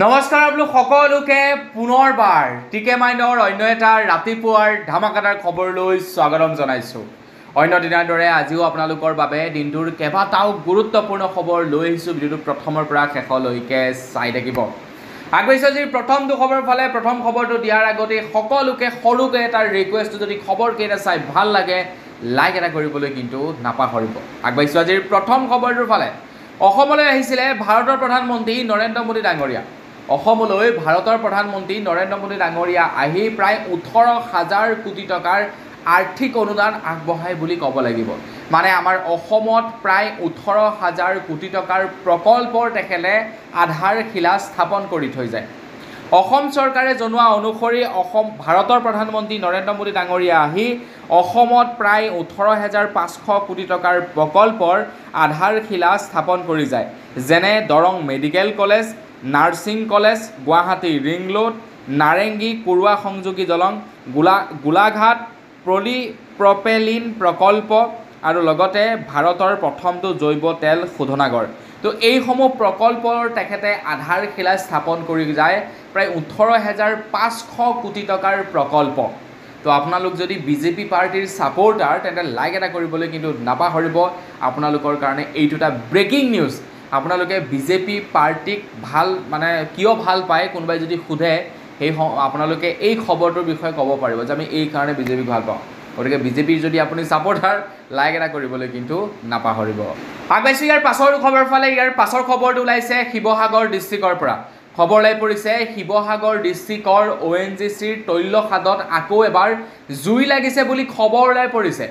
নমস্কাৰ আপোনালোক সকলোকে পুনৰবাৰ টিকে মাইনৰ অন্য এটা ৰাতিপুৱাৰ ধামাকাদাৰ খবৰলৈ স্বাগতম জনাইছোঁ। অন্য দিনাৰ দৰে আজিও আপোনালোকৰ বাবে দিনটোৰ কেইবাটাও গুৰুত্বপূৰ্ণ খবৰ লৈ আহিছোঁ। ভিডিঅ'টো প্ৰথমৰ পৰা শেষলৈকে চাই থাকিব। আগবাঢ়িছোঁ আজিৰ প্ৰথম খবৰৰ ফালে। প্ৰথম খবৰটো দিয়াৰ আগতে সকলোকে সৰুকৈ এটা ৰিকুৱেষ্ট, যদি খবৰকেইটা চাই ভাল লাগে লাইক এটা কৰিবলৈ কিন্তু নাপাহৰিব। আগবাঢ়িছোঁ আজিৰ প্ৰথম খবৰটোৰ ফালে। অসমলৈ আহিছিলে ভাৰতৰ প্ৰধানমন্ত্ৰী নৰেন্দ্ৰ মোদী ডাঙৰীয়া। অসমলৈ ভাৰতৰ প্ৰধানমন্ত্ৰী নৰেন্দ্ৰ মোদী ডাঙৰীয়া আহি প্ৰায় 18,000 কোটি টকাৰ আৰ্থিক অনুদান আগবঢ়ায় বুলি ক'ব লাগিব। মানে আমাৰ অসমত প্ৰায় 18,000 কোটি টকাৰ প্ৰকল্পৰ তেখেতে আধাৰশিলা স্থাপন কৰি থৈ যায়। অসম চৰকাৰে জনোৱা অনুসৰি ভাৰতৰ প্ৰধানমন্ত্ৰী নৰেন্দ্ৰ মোদী ডাঙৰীয়া আহি অসমত প্ৰায় 18,500 কোটি টকাৰ প্ৰকল্পৰ আধাৰশিলা স্থাপন কৰি যায়। যেনে Darrang medical college, nursing college, Guwahati ring road, Narengi Kurua সংযোগী দলং, গোলাঘাট প্ৰপেলিন প্ৰকল্প আৰু লগতে ভাৰতৰ প্ৰথমটো জৈৱ তেল শোধনাগাৰ। তো এইসমূহ প্ৰকল্পৰ তেখেতে আধাৰশিলা স্থাপন কৰি যায়। প্ৰায় 18,500 কোটি টকাৰ প্ৰকল্প। তো আপোনালোক যদি বিজেপি পাৰ্টিৰ ছাপোৰ্টাৰ তেন্তে লাইক এটা কৰিবলৈ কিন্তু নাপাহৰিব। আপোনালোকৰ কাৰণে এইটো এটা ব্ৰেকিং নিউজ। আপোনালোকে বিজেপি পাৰ্টিক কিয় ভাল পায় কোনোবাই যদি সোধে, আপোনালোকে এই খবৰটোৰ বিষয়ে ক'ব পাৰিব যে আমি এই কাৰণে বিজেপিক ভাল পাওঁ। গতিকে বিজেপিৰ যদি আপুনি ছাপোৰ্টাৰ লাইক এটা কৰিবলৈ কিন্তু নাপাহৰিব। আগবাঢ়িছোঁ ইয়াৰ পাছৰ খবৰ ফালে। ইয়াৰ পাছৰ খবৰটো ওলাইছে শিৱসাগৰ ডিষ্ট্ৰিক্টৰ পৰা। খবৰ ওলাই পৰিছে শিৱসাগৰ ডিষ্ট্ৰিক্টৰ ONGCৰ তৈলখাদত আকৌ এবাৰ জুই লাগিছে বুলি খবৰ ওলাই পৰিছে।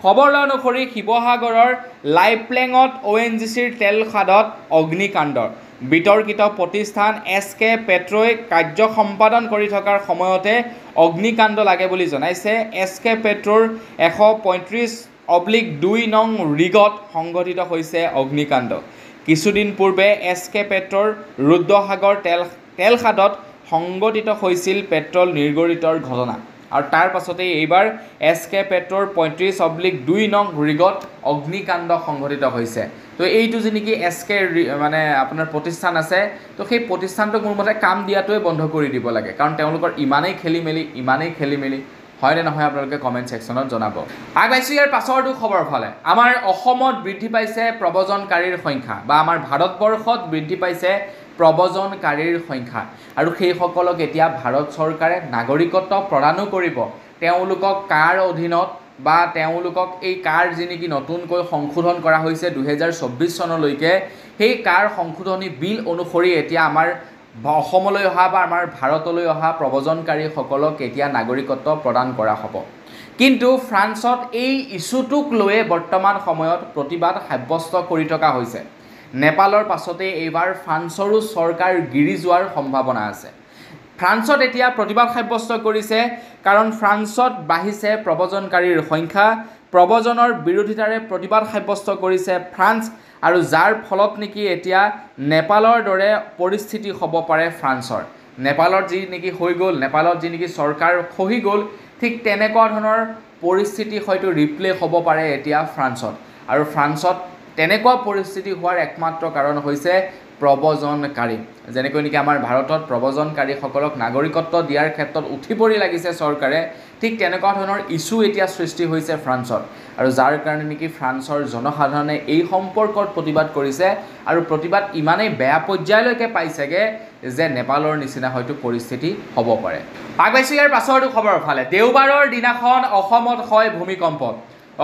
খবৰ অনুসৰি শিৱসাগৰৰ লাইপ্লেঙত ONGCৰ তেলখাদত অগ্নিকাণ্ড। বিতৰ্কিত প্ৰতিষ্ঠান SK পেট্ৰই কাৰ্য সম্পাদন কৰি থকাৰ সময়তে অগ্নিকাণ্ড লাগে বুলি জনাইছে। SK পেট্ৰৰ 135/2 নং ৰিগত সংঘটিত হৈছে অগ্নিকাণ্ড। কিছুদিন পূৰ্বে SK পেট্ৰৰ ৰুদ্ৰসাগৰ তেলখাদত সংঘটিত হৈছিল পেট্ৰল নিৰ্গৰিতৰ ঘটনা। আৰু তাৰ পাছতেই এইবাৰ SK পেট্ৰৰ 35/2 নং ৰিগত অগ্নিকাণ্ড সংঘটিত হৈছে। তো এইটো যি নেকি SK আপোনাৰ প্ৰতিষ্ঠান আছে, তো সেই প্ৰতিষ্ঠানটোক মোৰ মতে কাম দিয়াটোৱে বন্ধ কৰি দিব লাগে। কাৰণ তেওঁলোকৰ ইমানেই খেলি মেলি হয়নে নহয় আপোনালোকে কমেণ্ট ছেকশ্যনত জনাব। আগবাঢ়িছোঁ ইয়াৰ পাছৰটো খবৰ ফালে। আমাৰ অসমত বৃদ্ধি পাইছে প্ৰব্ৰজনকাৰীৰ সংখ্যা, বা আমাৰ ভাৰতবৰ্ষত বৃদ্ধি পাইছে প্ৰব্ৰজনকাৰীৰ সংখ্যা। আৰু সেইসকলক এতিয়া ভাৰত চৰকাৰে নাগৰিকত্ব প্ৰদানো কৰিব। তেওঁলোকক কাৰ অধীনত বা তেওঁলোকক এই কাৰ যি নেকি নতুনকৈ সংশোধন কৰা হৈছে 2024 চনলৈকে, সেই কাৰ সংশোধনী বিল অনুসৰি এতিয়া আমাৰ অসমলৈ অহা বা আমাৰ ভাৰতলৈ অহা প্ৰব্ৰজনকাৰীসকলক এতিয়া নাগৰিকত্ব প্ৰদান কৰা হ'ব। কিন্তু ফ্ৰান্সত এই ইছ্যুটোক লৈয়ে বৰ্তমান সময়ত প্ৰতিবাদ সাব্যস্ত কৰি থকা হৈছে। নেপালৰ পাছতেই এইবাৰ ফ্ৰান্সৰো চৰকাৰ গিৰি যোৱাৰ সম্ভাৱনা আছে। ফ্ৰান্সত এতিয়া প্ৰতিবাদ সাব্যস্ত কৰিছে কাৰণ ফ্ৰান্সত বাঢ়িছে প্ৰব্ৰজনকাৰীৰ সংখ্যা। প্ৰব্ৰজনৰ বিৰোধিতাৰে প্ৰতিবাদ সাব্যস্ত কৰিছে ফ্ৰান্স, আৰু যাৰ ফলত নেকি এতিয়া নেপালৰ দৰে পৰিস্থিতি হ'ব পাৰে ফ্ৰান্সৰ। নেপালত যি নেকি হৈ গ'ল, নেপালত যি নেকি চৰকাৰ খহি গ'ল, ঠিক তেনেকুৱা ধৰণৰ পৰিস্থিতি হয়তো ৰিপ্লে হ'ব পাৰে এতিয়া ফ্ৰান্সত। আৰু ফ্ৰান্সত তেনেকুৱা পৰিস্থিতি হোৱাৰ একমাত্ৰ কাৰণ হৈছে প্ৰব্ৰজনকাৰী। যেনেকৈ নেকি আমাৰ ভাৰতত প্ৰব্ৰজনকাৰীসকলক নাগৰিকত্ব দিয়াৰ ক্ষেত্ৰত উঠি পৰি লাগিছে চৰকাৰে, ঠিক তেনেকুৱা ধৰণৰ ইছ্যু এতিয়া সৃষ্টি হৈছে ফ্ৰান্সত। আৰু যাৰ কাৰণে নেকি ফ্ৰান্সৰ জনসাধাৰণে এই সম্পৰ্কত প্ৰতিবাদ কৰিছে। আৰু প্ৰতিবাদ ইমানেই বেয়া পৰ্যায়লৈকে পাইছেগৈ যে নেপালৰ নিচিনা হয়তো পৰিস্থিতি হ'ব পাৰে। আগবাঢ়িছোঁ ইয়াৰ পাছৰটো খবৰৰ ফালে। দেওবাৰৰ দিনাখন অসমত হয় ভূমিকম্প।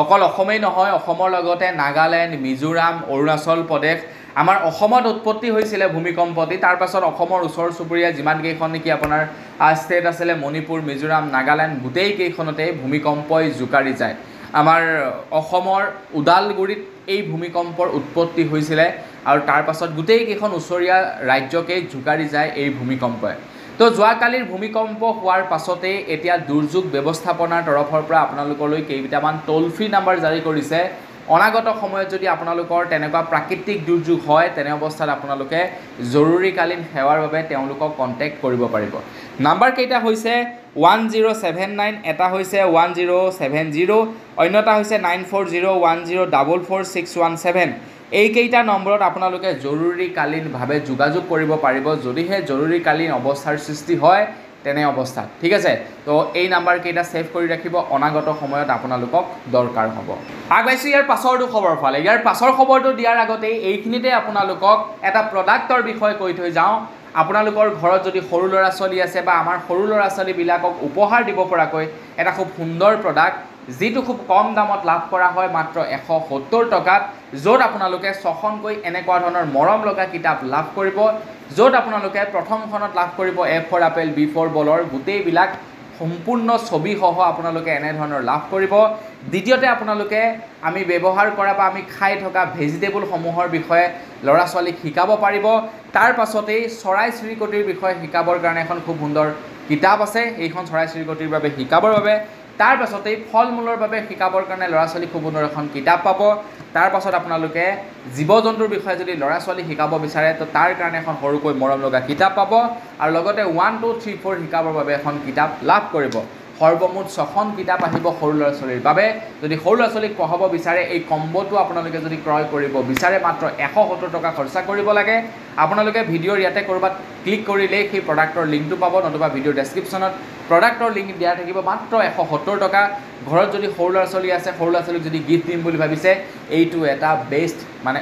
অকল অসমেই নহয়, অসমৰ লগতে নাগালেণ্ড, মিজোৰাম, অৰুণাচল প্ৰদেশ, আমাৰ অসমত উৎপত্তি হৈছিলে ভূমিকম্পটি। তাৰ পাছত অসমৰ ওচৰ চুবুৰীয়া যিমানকেইখন নেকি আপোনাৰ ষ্টেট আছিলে, মণিপুৰ, মিজোৰাম, নাগালেণ্ড, গোটেইকেইখনতে ভূমিকম্পই জোকাৰি যায়। আমাৰ অসমৰ ওদালগুৰিত এই ভূমিকম্পৰ উৎপত্তি হৈছিলে, আৰু তাৰ পাছত গোটেইকেইখন ওচৰীয়া ৰাজ্যকেই জোকাৰি যায় এই ভূমিকম্পই। তো যোৱাকালিৰ ভূমিকম্প হোৱাৰ পাছতেই এতিয়া দুৰ্যোগ ব্যৱস্থাপনাৰ তৰফৰ পৰা আপোনালোকলৈ কেইটামান টোল ফ্ৰী নাম্বাৰ জাৰি কৰিছে। অনাগত সময়ত যদি আপোনালোকৰ তেনেকুৱা প্ৰাকৃতিক দুৰ্যোগ হয়, তেনে অৱস্থাত আপোনালোকে জৰুৰীকালীন সেৱাৰ বাবে তেওঁলোকক কণ্টেক্ট কৰিব পাৰিব। নাম্বাৰ কেইটা হৈছে 1079, এটা হৈছে 1070, অন্যটা হৈছে 9401044617। এইকেইটা নম্বৰত আপোনালোকে জৰুৰীকালীনভাৱে যোগাযোগ কৰিব পাৰিব যদিহে জৰুৰীকালীন অৱস্থাৰ সৃষ্টি হয় তেনে অৱস্থাত ঠিক আছে তো এই নাম্বাৰ কেইটা সেভ কৰি ৰাখিব অনাগত সময়ত আপোনালোকক দৰকাৰ হ'ব আগবাইছো ইয়াৰ পাছৰটো খবৰ ফালে ইয়াৰ পাছৰ খবৰটো দিয়াৰ আগতে এইখিনিতে আপোনালোকক এটা প্ৰডাক্টৰ বিষয়ে কৈ থৈ যাওঁ আপোনালোকৰ ঘৰত যদি সৰু ল'ৰা ছোৱালী আছে বা আমাৰ সৰু ল'ৰা ছোৱালীবিলাকক উপহাৰ দিব পৰাকৈ এটা খুব সুন্দৰ প্ৰডাক্ট যিটো খুব কম দামত লাভ কৰা হয় মাত্ৰ 170 টকাত য'ত আপোনালোকে 6খনকৈ এনেকুৱা ধৰণৰ মৰম লগা কিতাপ লাভ কৰিব য'ত আপোনালোকে প্ৰথমখনত লাভ কৰিব A for Apple B for বলৰ গোটেইবিলাক সম্পূৰ্ণ ছবিসহ আপোনালোকে এনে ধৰণৰ লাভ কৰিব দ্বিতীয়তে আপোনালোকে আমি ব্যৱহাৰ কৰা বা আমি খাই থকা ভেজিটেবল সমূহৰ বিষয়ে ল'ৰা ছোৱালীক শিকাব পাৰিব তাৰ পাছতেই চৰাই চিৰিকটিৰ বিষয়ে শিকাবৰ কাৰণে এখন খুব সুন্দৰ কিতাপ আছে এইখন চৰাই চিৰিকটিৰ বাবে শিকাবৰ বাবে তাৰ পাছতেই ফল মূলৰ বাবে শিকাবৰ কাৰণে ল'ৰা ছোৱালী খুব সুন্দৰ এখন কিতাপ পাব তাৰ পাছত আপোনালোকে জীৱ জন্তুৰ বিষয়ে যদি ল'ৰা ছোৱালী শিকাব বিচাৰে তো তাৰ কাৰণে এখন সৰুকৈ মৰম লগা কিতাপ পাব আৰু লগতে 1 2 3 4 শিকাবৰ বাবে এখন কিতাপ লাভ কৰিব সৰ্বমুঠ 6খন কিতাপ আহিব সৰু ল'ৰা ছোৱালীৰ বাবে যদি সৰু ল'ৰা ছোৱালীক পঢ়াব বিচাৰে এই কম্বোটো আপোনালোকে যদি ক্ৰয় কৰিব বিচাৰে মাত্ৰ 170 টকা খৰচা কৰিব লাগে আপোনালোকে ভিডিঅ'ৰ ইয়াতে কৰবাত ক্লিক কৰিলেই সেই প্ৰডাক্টৰ লিংকটো পাব নতুবা ভিডিঅ'ৰ ডেছক্ৰিপশ্যনত প্ৰডাক্টৰ লিংক দিয়া থাকিব মাত্ৰ 170 টকা ঘৰত যদি সৰু ল'ৰা ছোৱালী আছে সৰু ল'ৰা ছোৱালীক যদি গিফ্ট দিম বুলি ভাবিছে এইটো এটা বেষ্ট মানে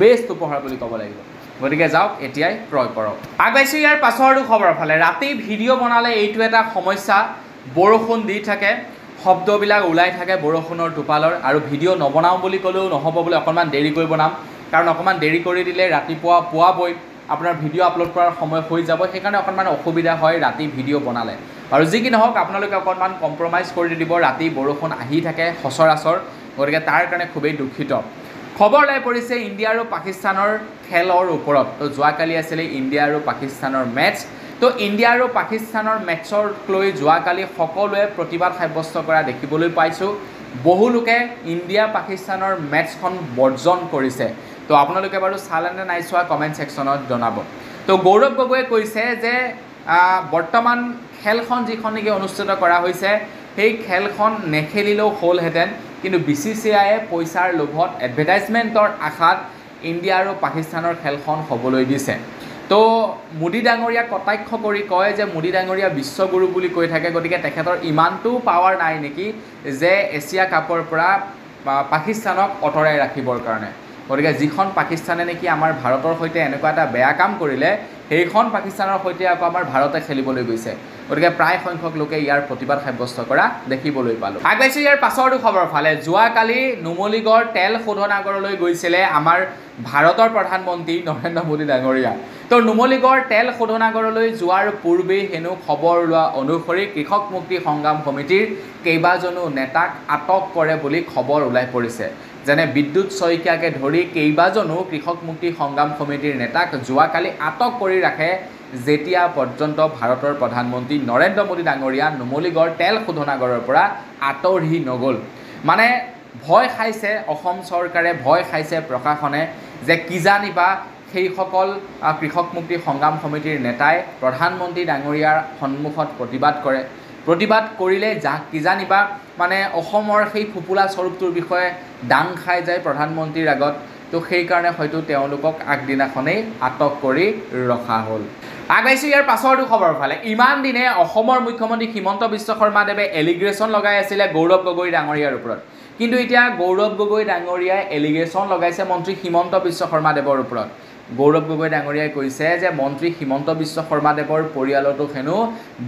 বেষ্ট উপহাৰ বুলি ক'ব লাগিব গতিকে যাওক এতিয়াই ক্ৰয় কৰক আগবাইছো ইয়াৰ পাছৰটো খবৰ ফালে ৰাতি ভিডিঅ' বনালে এইটো এটা সমস্যা বৰষুণ দি থাকে শব্দবিলাক ওলাই থাকে বৰষুণৰ টোপালৰ আৰু ভিডিঅ' নবনাওঁ বুলি ক'লেও নহ'ব বুলি অকণমান দেৰিকৈ বনাম কাৰণ অকণমান দেৰি কৰি দিলে ৰাতিপুৱা পুৱাবই আপোনাৰ ভিডিঅ' আপলোড কৰাৰ সময় হৈ যাব সেইকাৰণে অকণমান অসুবিধা হয় ৰাতি ভিডিঅ' বনালে আৰু যি কি নহওক আপোনালোকে অকণমান কম্প্ৰমাইজ কৰি দিব ৰাতি বৰষুণ আহি থাকে সচৰাচৰ গতিকে তাৰ কাৰণে খুবেই দুখিত খবৰ ওলাই পৰিছে ইণ্ডিয়া আৰু পাকিস্তানৰ খেলৰ ওপৰত তো যোৱাকালি আছিলে ইণ্ডিয়া আৰু পাকিস্তানৰ মেটচ তো ইণ্ডিয়া আৰু পাকিস্তানৰ মেটছক লৈ যোৱাকালি সকলোৱে প্ৰতিবাদ সাব্যস্ত কৰা দেখিবলৈ পাইছোঁ বহু লোকে ইণ্ডিয়া পাকিস্তানৰ মেটছখন বৰ্জন কৰিছে তো আপোনালোকে বাৰু চালে নে নাই চোৱা কমেণ্ট ছেকশ্যনত জনাব তো গৌৰৱ গগৈয়ে কৈছে যে বৰ্তমান খেলখন যিখন নেকি অনুষ্ঠিত কৰা হৈছে সেই খেলখন নেখেলিলেও হ'লহেঁতেন কিন্তু BCCIয়ে পইচাৰ লোভত এডভাৰটাইজমেণ্টৰ আশাত ইণ্ডিয়া আৰু পাকিস্তানৰ খেলখন হ'বলৈ দিছে তো মোদী ডাঙৰীয়া কটাক্ষ কৰি কয় যে মোদী ডাঙৰীয়া বিশ্বগুৰু বুলি কৈ থাকে গতিকে তেখেতৰ ইমানটো পাৱাৰ নাই নেকি যে এছিয়া কাপৰ পৰা পাকিস্তানক অঁতৰাই ৰাখিবৰ কাৰণে গতিকে যিখন পাকিস্তানে নেকি আমাৰ ভাৰতৰ সৈতে এনেকুৱা এটা বেয়া কাম কৰিলে সেইখন পাকিস্তানৰ সৈতে আকৌ আমাৰ ভাৰতে খেলিবলৈ গৈছে গতিকে প্ৰায় সংখ্যক লোকে ইয়াৰ প্ৰতিবাদ সাব্যস্ত কৰা দেখিবলৈ পালোঁ আগবাইছোঁ ইয়াৰ পাছৰটো খবৰ ফালে যোৱাকালি নুমলীগড় তেল শোধনাগাৰলৈ গৈছিলে আমাৰ ভাৰতৰ প্ৰধানমন্ত্ৰী নৰেন্দ্ৰ মোদী ডাঙৰীয়া তো নুমলীগড় তেল শোধনাগাৰলৈ যোৱাৰ পূৰ্বেই হেনো খবৰ লোৱা অনুসৰি কৃষক মুক্তি সংগ্ৰাম সমিতিৰ কেইবাজনো নেতাক আটক কৰে বুলি খবৰ ওলাই পৰিছে যেনে বিদ্যুৎ শইকীয়াকে ধৰি কেইবাজনো কৃষক মুক্তি সংগ্ৰাম সমিতিৰ নেতাক যোৱাকালি আটক কৰি ৰাখে যেতিয়া পৰ্যন্ত ভাৰতৰ প্ৰধানমন্ত্ৰী নৰেন্দ্ৰ মোদী ডাঙৰীয়া নুমলীগড় তেল শোধনাগাৰৰ পৰা আঁতৰি নগ'ল মানে ভয় খাইছে অসম চৰকাৰে ভয় খাইছে প্ৰশাসনে যে কিজানিবা সেইসকল কৃষক মুক্তি সংগ্ৰাম সমিতিৰ নেতাই প্ৰধানমন্ত্ৰী ডাঙৰীয়াৰ সন্মুখত প্ৰতিবাদ কৰিলে কিজানিবা মানে অসমৰ সেই ফুপুলা স্বৰূপটোৰ বিষয়ে দাং খাই যায় প্ৰধানমন্ত্ৰীৰ আগত তো সেইকাৰণে হয়তো তেওঁলোকক আগদিনাখনেই আটক কৰি ৰখা হ'ল আগবাইছোঁ ইয়াৰ পাছৰটো খবৰ ফালে ইমান দিনে অসমৰ মুখ্যমন্ত্ৰী হিমন্ত বিশ্ব শৰ্মাদেৱে এলিগেশ্যন লগাই আছিলে গৌৰৱ গগৈ ডাঙৰীয়াৰ ওপৰত কিন্তু এতিয়া গৌৰৱ গগৈ ডাঙৰীয়াই এলিগেশ্যন লগাইছে মন্ত্ৰী হিমন্ত বিশ্ব শৰ্মাদেৱৰ ওপৰত গৌৰৱ গগৈ ডাঙৰীয়াই কৈছে যে মন্ত্ৰী হিমন্ত বিশ্ব শৰ্মাদেৱৰ পৰিয়ালতো হেনো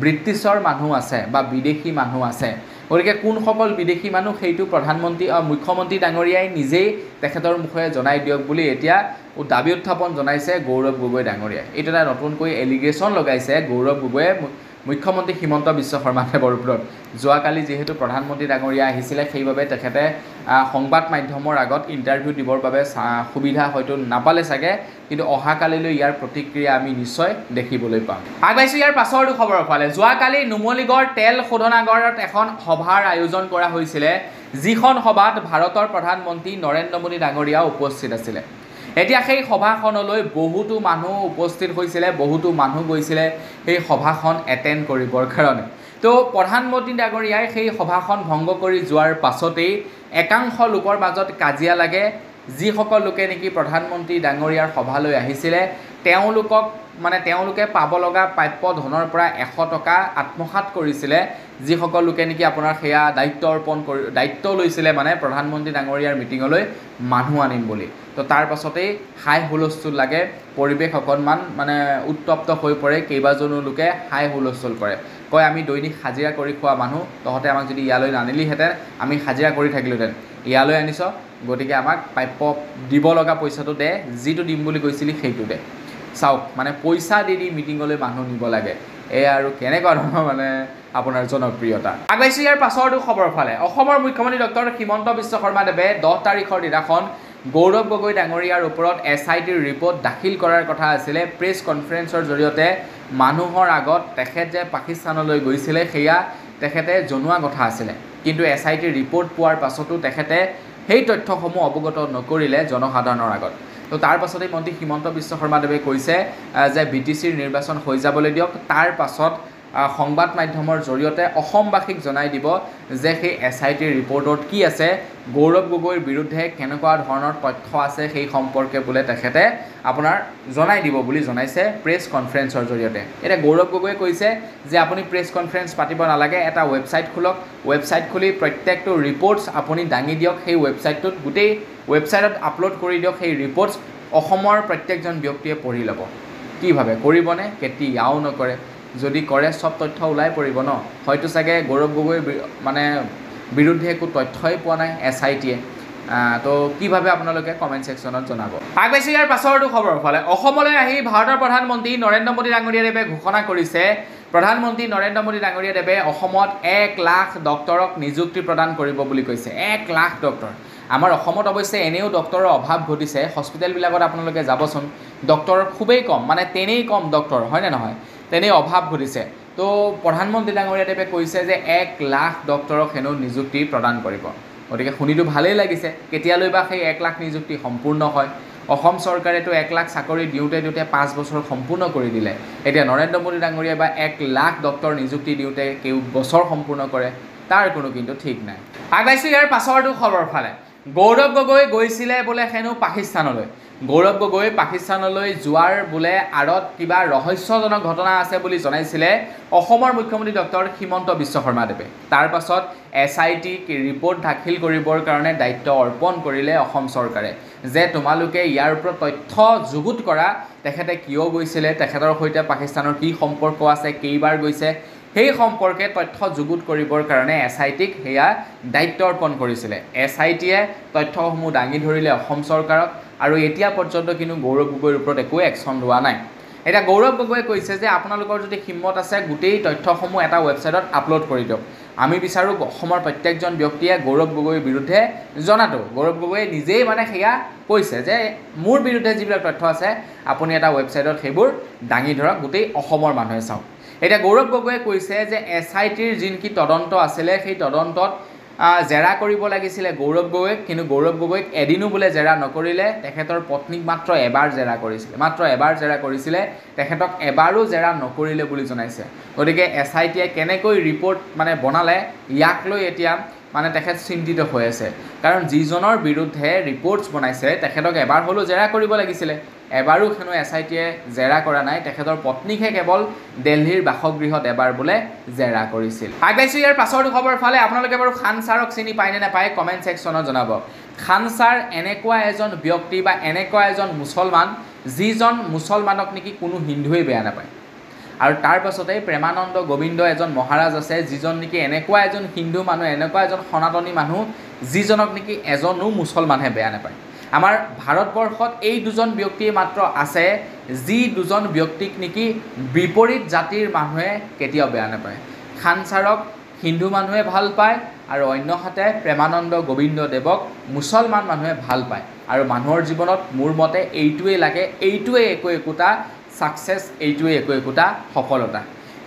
ব্ৰিটিছৰ মানুহ আছে বা বিদেশী মানুহ আছে গতিকে কোনসকল বিদেশী মানুহ সেইটো মুখ্যমন্ত্ৰী ডাঙৰীয়াই নিজেই তেখেতৰ মুখে জনাই দিয়ক বুলি এতিয়া দাবী উত্থাপন জনাইছে গৌৰৱ গগৈ ডাঙৰীয়াই এইটো এটা নতুনকৈ এলিগেশ্যন লগাইছে গৌৰৱ গগৈয়ে মুখ্যমন্ত্ৰী হিমন্ত বিশ্ব শৰ্মাদেৱৰ ওপৰত যোৱাকালি যিহেতু প্ৰধানমন্ত্ৰী ডাঙৰীয়া আহিছিলে সেইবাবে তেখেতে সংবাদ মাধ্যমৰ আগত ইণ্টাৰভিউ দিবৰ বাবে সুবিধা হয়তো নাপালে চাগে কিন্তু অহাকালিলৈ ইয়াৰ প্ৰতিক্ৰিয়া আমি নিশ্চয় দেখিবলৈ পাম আগবাইছোঁ ইয়াৰ পাছৰটো খবৰ ফালে যোৱাকালি নুমলীগড় তেল শোধনাগাৰত এখন সভাৰ আয়োজন কৰা হৈছিলে যিখন সভাত ভাৰতৰ প্ৰধানমন্ত্ৰী নৰেন্দ্ৰ মোদী ডাঙৰীয়া উপস্থিত আছিলে এতিয়া সেই সভাখনলৈ বহুতো মানুহ উপস্থিত হৈছিলে বহুতো মানুহ গৈছিলে সেই সভাখন এটেণ্ড কৰিবৰ কাৰণে তো প্ৰধানমন্ত্ৰী ডাঙৰীয়াই সেই সভাখন ভংগ কৰি যোৱাৰ পাছতেই একাংশ লোকৰ মাজত কাজিয়া লাগে যিসকল লোকে নেকি প্ৰধানমন্ত্ৰী ডাঙৰীয়াৰ সভালৈ আহিছিলে তেওঁলোকক মানে তেওঁলোকে পাব লগা প্ৰাপ্য ধনৰ পৰা 100 টকা আত্মসাৎ কৰিছিলে যিসকল লোকে নেকি আপোনাৰ সেয়া দায়িত্ব লৈছিলে মানে প্ৰধানমন্ত্ৰী ডাঙৰীয়াৰ মিটিঙলৈ মানুহ আনিম বুলি তো তাৰ পাছতেই হাই হুলস্থুল লাগে পৰিৱেশ অকণমান মানে উত্তপ্ত হৈ পৰে কেইবাজনো লোকে হাই হুলস্থুল কৰে কয় আমি দৈনিক হাজিৰা কৰি খোৱা মানুহ তহঁতে আমাক যদি ইয়ালৈ নানিলিহেঁতেন আমি হাজিৰা কৰি থাকিলোহেঁতেন ইয়ালৈ আনিছ গতিকে আমাক প্ৰাপ্য দিব লগা পইচাটো দে যিটো দিম বুলি কৈছিলি সেইটো দে চাওক মানে পইচা দি মিটিঙলৈ মানুহ নিব লাগে এয়া আৰু কেনেকুৱা ধৰণৰ মানে আপোনাৰ জনপ্ৰিয়তা আগবাইছোঁ ইয়াৰ পাছৰটো খবৰ ফালে অসমৰ মুখ্যমন্ত্ৰী ডক্টৰ হিমন্ত বিশ্ব শৰ্মাদেৱে 10 তাৰিখৰ দিনাখন গৌৰৱ গগৈ ডাঙৰীয়াৰ ওপৰত SITৰ ৰিপৰ্ট দাখিল কৰাৰ কথা আছিলে প্ৰেছ কনফাৰেন্সৰ জৰিয়তে মানুহৰ আগত তেখেত যে পাকিস্তানলৈ গৈছিলে সেয়া তেখেতে জনোৱা কথা আছিলে কিন্তু SITৰ ৰিপৰ্ট পোৱাৰ পাছতো তেখেতে সেই তথ্যসমূহ অৱগত নকৰিলে জনসাধাৰণৰ আগত তো তাৰ পাছতেই মন্ত্ৰী হিমন্ত বিশ্ব শৰ্মাদেৱে কৈছে যে BTCৰ নিৰ্বাচন হৈ যাবলৈ দিয়ক তাৰ পাছত সংবাদ মাধ্যমৰ জৰিয়তে অসমবাসীক জনাই দিব যে সেই SITৰ ৰিপৰ্টত কি আছে গৌৰৱ গগৈৰ বিৰুদ্ধে কেনেকুৱা ধৰণৰ তথ্য আছে সেই সম্পৰ্কে বোলে তেখেতে আপোনাৰ জনাই দিব বুলি জনাইছে প্ৰেছ কনফাৰেন্সৰ জৰিয়তে এটা গৌৰৱ গগৈয়ে কৈছে যে আপুনি প্ৰেছ কনফাৰেন্স পাতিব নালাগে এটা ৱেবছাইট খোলক ৱেবছাইট খুলি প্ৰত্যেকটো ৰিপৰ্টছ আপুনি দাঙি দিয়ক সেই ৱেবছাইটটোত গোটেই ৱেবছাইটত আপলোড কৰি দিয়ক সেই ৰিপৰ্টছ অসমৰ প্ৰত্যেকজন ব্যক্তিয়ে পঢ়ি ল'ব কি ভাবে কৰিবনে কেতিয়াও নকৰে যদি কৰে সব তথ্য ওলাই পৰিব ন হয়তো চাগে গৌৰৱ গগৈৰ মানে বিৰুদ্ধে একো তথ্যই পোৱা নাই SITয়ে তো কিভাবে আপোনালোকে কমেন্ট সেকশনত জনাব আগবাইছোঁ ইয়াৰ পাছৰটো খবৰ ফালে অসমলৈ আহি ভাৰতৰ প্ৰধানমন্ত্ৰী নৰেন্দ্ৰ মোদী ডাঙৰীয়াদেৱে ঘোষণা কৰিছে প্ৰধানমন্ত্ৰী নৰেন্দ্ৰ মোদী ডাঙৰীয়াদেৱে অসমত 1 লাখ ডক্টৰক নিযুক্তি প্ৰদান কৰিব বুলি কৈছে 1 লাখ ডক্টৰ আমাৰ অসমত অৱশ্যে এনেও ডক্টৰৰ অভাৱ ঘটিছে হস্পিটেলবিলাকত আপোনালোকে যাবচোন ডক্টৰ খুবেই কম মানে তেনেই কম ডক্টৰ হয় নে নহয় তেনেই অভাৱ ঘটিছে তো প্ৰধানমন্ত্ৰী ডাঙৰীয়াদেৱে কৈছে যে 1 লাখ ডক্টৰক হেনো নিযুক্তি প্ৰদান কৰিব গতিকে শুনিটো ভালেই লাগিছে কেতিয়ালৈ বা সেই 1 লাখ নিযুক্তি সম্পূৰ্ণ হয় অসম চৰকাৰেতো 1 লাখ চাকৰি দিওঁতে 5 বছৰ সম্পূৰ্ণ কৰি দিলে এতিয়া নৰেন্দ্ৰ মোদী ডাঙৰীয়াই বা 1 লাখ ডক্টৰ নিযুক্তি দিওঁতে কেউ বছৰ সম্পূৰ্ণ কৰে তাৰ কোনো কিন্তু ঠিক নাই আগবাইছোঁ ইয়াৰ পাছৰটো খবৰ ফালে গৌৰৱ গগৈ গৈছিলে বোলে হেনো পাকিস্তানলৈ গৌৰৱ গগৈ পাকিস্তানলৈ যোৱাৰ বোলে আৰত কিবা ৰহস্যজনক ঘটনা আছে বুলি জনাইছিলে অসমৰ মুখ্যমন্ত্ৰী ডক্টৰ হিমন্ত বিশ্ব শৰ্মাদেৱে তাৰ পাছত SIT ৰিপৰ্ট দাখিল কৰিবৰ কাৰণে দায়িত্ব অৰ্পণ কৰিলে অসম চৰকাৰে যে তোমালোকে ইয়াৰ ওপৰত তথ্য যুগুত কৰা তেখেতে কিয় গৈছিলে তেখেতৰ সৈতে পাকিস্তানৰ কি সম্পৰ্ক আছে কেইবাৰ গৈছে সেই সম্পৰ্কে তথ্য যুগুত কৰিবৰ কাৰণে SITক হেয়া দায়িত্ব অৰ্পণ কৰিছিলে SITয়ে তথ্যসমূহ দাঙি ধৰিলে অসম চৰকাৰক আৰু এতিয়া পৰ্যন্ত কিন্তু গৌৰৱ গগৈৰ ওপৰত একো একশ্যন লোৱা নাই এটা গৌৰৱ গগৈয়ে কৈছে যে আপোনালোকৰ যদি হিম্মত আছে গোটেই তথ্যসমূহ এটা ৱেবছাইটত আপলোড কৰি দিয়ক আমি বিচাৰো অসমৰ প্ৰত্যেকজন ব্যক্তিয়ে গৌৰৱ গগৈৰ বিৰুদ্ধে জনাটো গৌৰৱ গগৈয়ে নিজেই মানে হেয়া কৈছে যে মোৰ বিৰুদ্ধে যিবিলাক তথ্য আছে আপুনি এটা ৱেবছাইটত সেইবোৰ দাঙি ধৰক গোটেই অসমৰ মানুহে চাওক এটা গৌৰৱ গগৈয়ে কৈছে যে SITৰ যিনকি তদন্ত আছিলে সেই তদন্তত জেৰা কৰিব লাগিছিলে গৌৰৱ গগৈক কিন্তু গৌৰৱ গগৈক এদিনো বোলে জেৰা নকৰিলে তেখেতৰ পত্নীক মাত্ৰ এবাৰ জেৰা কৰিছিলে তেখেতক এবাৰো জেৰা নকৰিলে বুলি জনাইছে গতিকে SITয়ে কেনেকৈ ৰিপৰ্ট মানে বনালে ইয়াক লৈ এতিয়া মানে তেখেত চিন্তিত হৈ আছে কাৰণ যিজনৰ বিৰুদ্ধে ৰিপৰ্টছ বনাইছে তেখেতক এবাৰ হলো জেৰা কৰিব লাগিছিলে এবাৰো হেনো SITয়ে জেৰা কৰা নাই তেখেতৰ পত্নীকহে কেৱল দিল্লীৰ বাসগৃহত এবাৰ বোলে জেৰা কৰিছিল আগবাইছোঁ ইয়াৰ পাছৰ খবৰ ফালে আপোনালোকে বাৰু খান ছাৰক চিনি পায় নে নাপায় কমেন্ট সেকশনত জনাব খান ছাৰ এনেকুৱা এজন ব্যক্তি বা এনেকুৱা এজন মুছলমান যিজন মুছলমানক নেকি কোনো হিন্দুৱে বেয়া নাপায় আৰু তাৰ পাছতে প্ৰেমানন্দ গোবিন্দ এজন মহাৰাজ আছে যিজন নেকি এনেকুৱা এজন হিন্দু মানুহ এনেকুৱা এজন সনাতনী মানুহ যিজনক নেকি এজনো মুছলমানহে বেয়া নাপায় আমাৰ ভাৰতবৰ্ষত এই দুজন ব্যক্তিয়ে মাত্ৰ আছে যি দুজন ব্যক্তিক নেকি বিপৰীত জাতিৰ মানুহে কেতিয়াও বেয়া নাপায় খান ছাৰক হিন্দু মানুহে ভাল পায় আৰু অন্যহাতে প্ৰেমানন্দ গোবিন্দ দেৱক মুছলমান মানুহে ভাল পায় আৰু মানুহৰ জীৱনত মোৰ মতে এইটোৱে লাগে এইটোৱে একোটা সাকসেস এইটোৱে একোটা সফলতা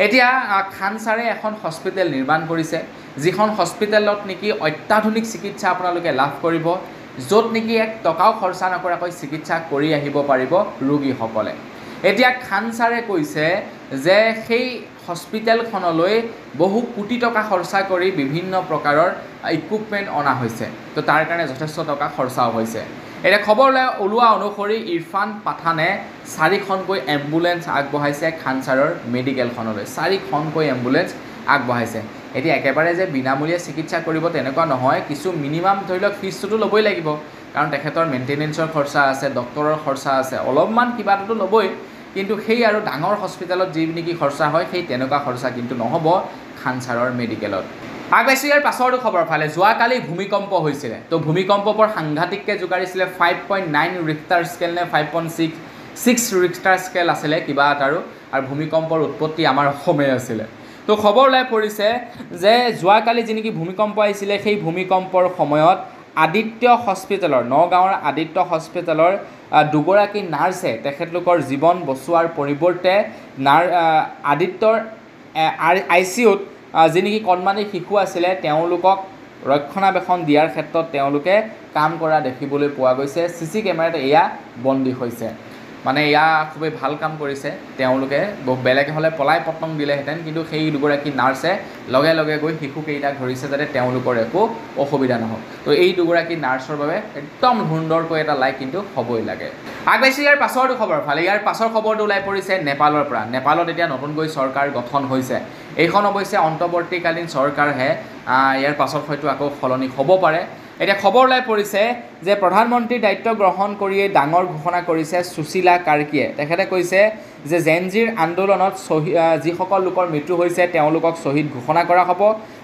এতিয়া খান ছাৰে এখন হস্পিটেল নিৰ্মাণ কৰিছে যিখন হস্পিটেলত নেকি অত্যাধুনিক চিকিৎসা আপোনালোকে লাভ কৰিব য'ত নেকি এক টকাও খৰচা নকৰাকৈ চিকিৎসা কৰি আহিব পাৰিব ৰোগীসকলে এতিয়া খান ছাৰে কৈছে যে সেই হস্পিটেলখনলৈ বহু কোটি টকা খৰচা কৰি বিভিন্ন প্ৰকাৰৰ ইকুইপমেন্ট অনা হৈছে তো তাৰ কাৰণে যথেষ্ট টকা খৰচা হৈছে এতিয়া খবৰ ওলোৱা অনুসৰি ইৰফান পাঠানে 4খনকৈ এম্বুলেন্স আগবঢ়াইছে খানচাৰৰ মেডিকেলখনলৈ 4খনকৈ এম্বুলেন্স আগবঢ়াইছে এতিয়া একেবাৰে যে বিনামূলীয়া চিকিৎসা কৰিব তেনেকুৱা নহয় কিছু মিনিমাম ধৰি লওক ফিজটো ল'বই লাগিব কাৰণ তেখেতৰ মেইনটেনেন্সৰ খৰচা আছে ডক্টৰৰ খৰচা আছে অলপমান কিবাটো ল'বই কিন্তু সেই আৰু ডাঙৰ হস্পিটেলত যি নেকি খৰচা হয় সেই তেনেকুৱা খৰচা কিন্তু নহ'ব খানচাৰৰ মেডিকেলত আগবাইছোঁ ইয়াৰ পাছৰটো খবৰ ফালে যোৱাকালি ভূমিকম্প হৈছিলে তো ভূমিকম্পৰ সাংঘাতিককৈ জোকাৰিছিলে 5.9 ৰিক্টাৰ স্কেল নে 5.6 ৰিক্টাৰ স্কেল আছিলে কিবা আৰু ভূমিকম্পৰ উৎপত্তি আমাৰ অসমে আছিলে তো খবৰ ওলাই পৰিছে যে যোৱাকালি যি নেকি ভূমিকম্প আহিছিলে সেই ভূমিকম্পৰ সময়ত আদিত্য হস্পিটেলৰ নগাঁৱৰ আদিত্য হস্পিটেলৰ দুগৰাকী নাৰ্ছে তেখেতলোকৰ জীৱন বচোৱাৰ পৰিৱৰ্তে আদিত্যৰ ICUত যি নেকি কণমানি শিশু আছিলে তেওঁলোকক ৰক্ষণাবেক্ষণ দিয়াৰ ক্ষেত্ৰত তেওঁলোকে কাম কৰা দেখিবলৈ পোৱা গৈছে CC কেমেৰাত এয়া বন্দী হৈছে মানে এয়া খুবেই ভাল কাম কৰিছে তেওঁলোকে বেলেগ হ'লে পলাই পতং দিলেহেঁতেন কিন্তু সেই দুগৰাকী নাৰ্ছে লগে লগে গৈ শিশুকেইটাক ধৰিছে যাতে তেওঁলোকৰ একো অসুবিধা নহওক তো এই দুগৰাকী নাৰ্ছৰ বাবে একদম সুন্দৰকৈ এটা লাইক কিন্তু হ'বই লাগে আগবাইছে ইয়াৰ পাছৰটো খবৰ ফালে ইয়াৰ পাছৰ খবৰটো ওলাই পৰিছে নেপালৰ পৰা নেপালত এতিয়া নতুনকৈ চৰকাৰ গঠন হৈছে এইখন অৱশ্যে অন্তৰ্বৰ্তীকালীন চৰকাৰহে ইয়াৰ পাছত হয়তো আকৌ সলনি হ'ব পাৰে এতিয়া খবৰ ওলাই পৰিছে যে প্ৰধানমন্ত্ৰীৰ দায়িত্ব গ্ৰহণ কৰিয়ে ডাঙৰ ঘোষণা কৰিছে সুশীলা কাৰ্কিয়ে তেখেতে কৈছে যে জেনজিৰ আন্দোলনত যিসকল লোকৰ মৃত্যু হৈছে তেওঁলোকক শ্বহীদ ঘোষণা কৰা হ'ব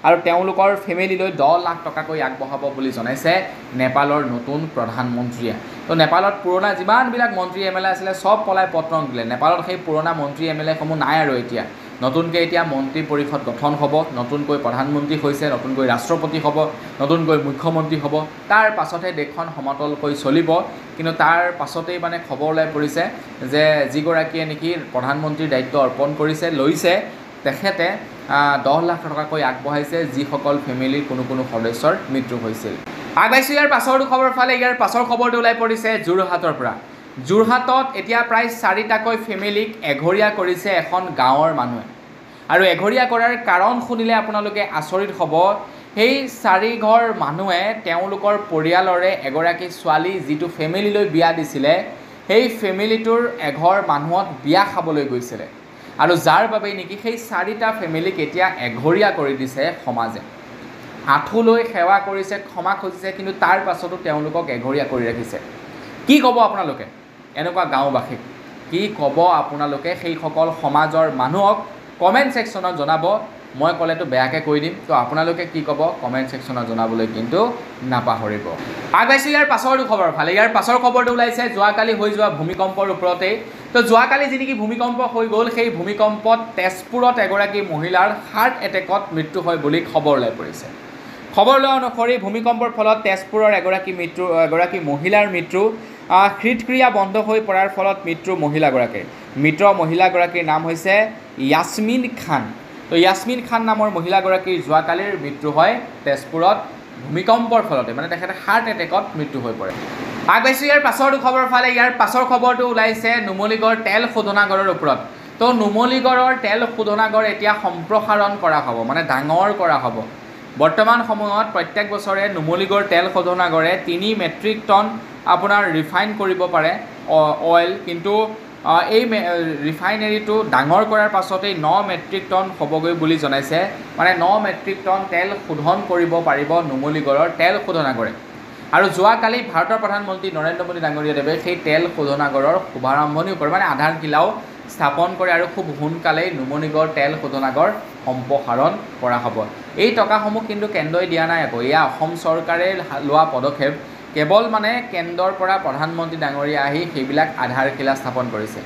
আৰু তেওঁলোকৰ ফেমিলিলৈ 10 লাখ টকাকৈ আগবঢ়াব বুলি জনাইছে নেপালৰ নতুন প্ৰধানমন্ত্ৰীয়ে তো নেপালত পুৰণা যিমানবিলাক মন্ত্ৰী MLA আছিলে সব পলাই পত্ৰং দিলে নেপালত সেই পুৰণা মন্ত্ৰী MLA সমূহ নাই আৰু এতিয়া নতুনকৈ এতিয়া মন্ত্ৰী পৰিষদ গঠন হ'ব নতুনকৈ প্ৰধানমন্ত্ৰী হৈছে নতুনকৈ ৰাষ্ট্ৰপতি হ'ব নতুনকৈ মুখ্যমন্ত্ৰী হ'ব তাৰ পাছতে দেশখন সমতলকৈ চলিব কিন্তু তাৰ পাছতেই মানে খবৰ ওলাই পৰিছে যে যিগৰাকীয়ে নেকি প্ৰধানমন্ত্ৰীৰ দায়িত্ব অৰ্পণ কৰিছে লৈছে তেখেতে 10 লাখ টকাকৈ আগবঢ়াইছে যিসকল ফেমিলিৰ কোনো সদস্যৰ মৃত্যু হৈছিল আগবাইছোঁ ইয়াৰ পাছৰটো খবৰ ফালে ইয়াৰ পাছৰ খবৰটো ওলাই পৰিছে যোৰহাটৰ পৰা যোৰহাটত এতিয়া প্ৰায় 4টাকৈ ফেমিলিক এঘৰীয়া কৰিছে এখন গাঁৱৰ মানুহে আৰু এঘৰীয়া কৰাৰ কাৰণ শুনিলে আপোনালোকে আচৰিত হ'ব সেই 4 ঘৰ মানুহে তেওঁলোকৰ পৰিয়ালৰে এগৰাকী ছোৱালী যিটো ফেমিলিলৈ বিয়া দিছিলে সেই ফেমিলিটোৰ এঘৰ মানুহত বিয়া খাবলৈ গৈছিলে আৰু যাৰ বাবে নেকি সেই 4টা ফেমিলিক এতিয়া এঘৰীয়া কৰি দিছে সমাজে আঁঠুলৈ সেৱা কৰিছে ক্ষমা খুজিছে কিন্তু তাৰ পাছতো তেওঁলোকক এঘৰীয়া কৰি ৰাখিছে কি ক'ব আপোনালোকে এনেকুৱা গাঁওবাসীক কি ক'ব আপোনালোকে সেইসকল সমাজৰ মানুহক কমেণ্ট ছেকশ্যনত জনাব মই ক'লেতো বেয়াকৈ কৈ দিম তো আপোনালোকে কি ক'ব কমেণ্ট ছেকশ্যনত জনাবলৈ কিন্তু নাপাহৰিব আগবাইছোঁ ইয়াৰ পাছৰটো খবৰ ফালে ইয়াৰ পাছৰ খবৰটো ওলাইছে যোৱাকালি হৈ যোৱা ভূমিকম্পৰ ওপৰতেই তো যোৱাকালি যি নেকি ভূমিকম্প হৈ গ'ল সেই ভূমিকম্পত তেজপুৰত এগৰাকী মহিলাৰ হাৰ্ট এটেকত মৃত্যু হয় বুলি খবৰ ওলাই পৰিছে খবৰ লোৱা অনুসৰি ভূমিকম্পৰ ফলত তেজপুৰৰ এগৰাকী মহিলাৰ মৃত্যু হৃদক্ৰিয়া বন্ধ হৈ পৰাৰ ফলত মৃত্যু মহিলাগৰাকীৰ মৃত মহিলাগৰাকীৰ নাম হৈছে ইয়াছমিন খান তো ইয়াছমিন খান নামৰ মহিলাগৰাকীৰ যোৱাকালিৰ মৃত্যু হয় তেজপুৰত ভূমিকম্পৰ ফলতে মানে তেখেতে হাৰ্ট এটেকত মৃত্যু হৈ পৰে আগবাইছোঁ ইয়াৰ পাছৰটো খবৰ ফালে ইয়াৰ পাছৰ খবৰটো ওলাইছে নুমলীগড় তেল শোধনাগাৰৰ ওপৰত তো নুমলীগড়ৰ তেল শোধনাগাৰ এতিয়া সম্প্ৰসাৰণ কৰা হ'ব মানে ডাঙৰ কৰা হ'ব বৰ্তমান সময়ত প্ৰত্যেক বছৰে নুমলীগড় তেল শোধনাগাৰে 3 মেট্ৰিক টন আপোনাৰ ৰিফাইন কৰিব পাৰে অইল কিন্তু এই ৰিফাইনেৰীটো ডাঙৰ কৰাৰ পাছতেই 9 মেট্ৰিক টন হ'বগৈ বুলি জনাইছে মানে 9 মেট্ৰিক টন তেল শোধন কৰিব পাৰিব নুমলীগড়ৰ তেল শোধনাগাৰে আৰু যোৱাকালি ভাৰতৰ প্ৰধানমন্ত্ৰী নৰেন্দ্ৰ মোদী ডাঙৰীয়াদেৱে সেই তেল শোধনাগাৰৰ শুভাৰম্ভণিও কৰে মানে আধাৰশিলাও স্থাপন কৰে আৰু খুব সোনকালেই নুমলীগড় তেল শোধনাগাৰ সম্প্ৰসাৰণ কৰা হ'ব এই টকাসমূহ কিন্তু কেন্দ্ৰই দিয়া নাই আকৌ এয়া অসম চৰকাৰে লোৱা পদক্ষেপ কেৱল মানে কেন্দ্ৰৰ পৰা প্ৰধানমন্ত্ৰী ডাঙৰীয়া আহি সেইবিলাক আধাৰশিলা স্থাপন কৰিছে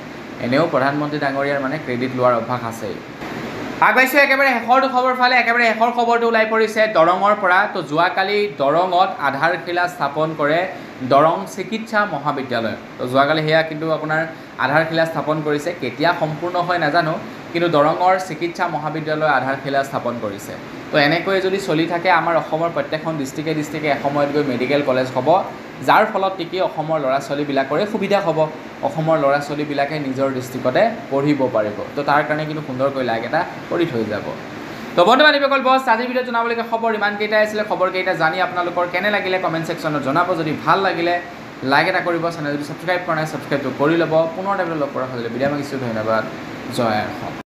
এনেও প্ৰধানমন্ত্ৰী ডাঙৰীয়াৰ মানে ক্ৰেডিট লোৱাৰ অভ্যাস আছে আগবাইছোঁ একেবাৰে শেষৰটো খবৰ ফালে একেবাৰে শেষৰ খবৰটো ওলাই পৰিছে দৰঙৰ পৰা তো যোৱাকালি দৰঙত আধাৰশিলা স্থাপন কৰে দৰং চিকিৎসা মহাবিদ্যালয় তো যোৱাকালি সেয়া কিন্তু আপোনাৰ আধাৰশিলা স্থাপন কৰিছে কেতিয়া সম্পূৰ্ণ হয় নাজানো কিন্তু দৰঙৰ চিকিৎসা মহাবিদ্যালয় আধাৰশিলা স্থাপন কৰিছে তো এনেকৈ যদি চলি থাকে আমাৰ অসমৰ প্ৰত্যেকখন ডিষ্ট্ৰিক্টে এসময়ত গৈ মেডিকেল কলেজ হ'ব যাৰ ফলত নেকি অসমৰ ল'ৰা ছোৱালীবিলাকৰে সুবিধা হ'ব অসমৰ ল'ৰা ছোৱালীবিলাকে নিজৰ ডিষ্ট্ৰিক্টতে পঢ়িব পাৰিব তো তাৰ কাৰণে কিন্তু সুন্দৰকৈ লাইক এটা কৰি থৈ যাব তো বন্ধু বান্ধৱীসকল বছ আজিৰ ভিডিঅ'ত জনাবলগীয়া খবৰ ইমানকেইটাই আছিলে খবৰকেইটা জানি আপোনালোকৰ কেনে লাগিলে কমেণ্ট ছেকশ্যনত জনাব যদি ভাল লাগিলে লাইক এটা কৰিব, চেনেল যদি ছাবস্ক্ৰাইব কৰা নাই ছাবস্ক্ৰাইবটো কৰি ল'ব। পুনৰ টাইমত লগ কৰা হ'লে বিদায় মাগিছোঁ, ধন্যবাদ, জয় অসম।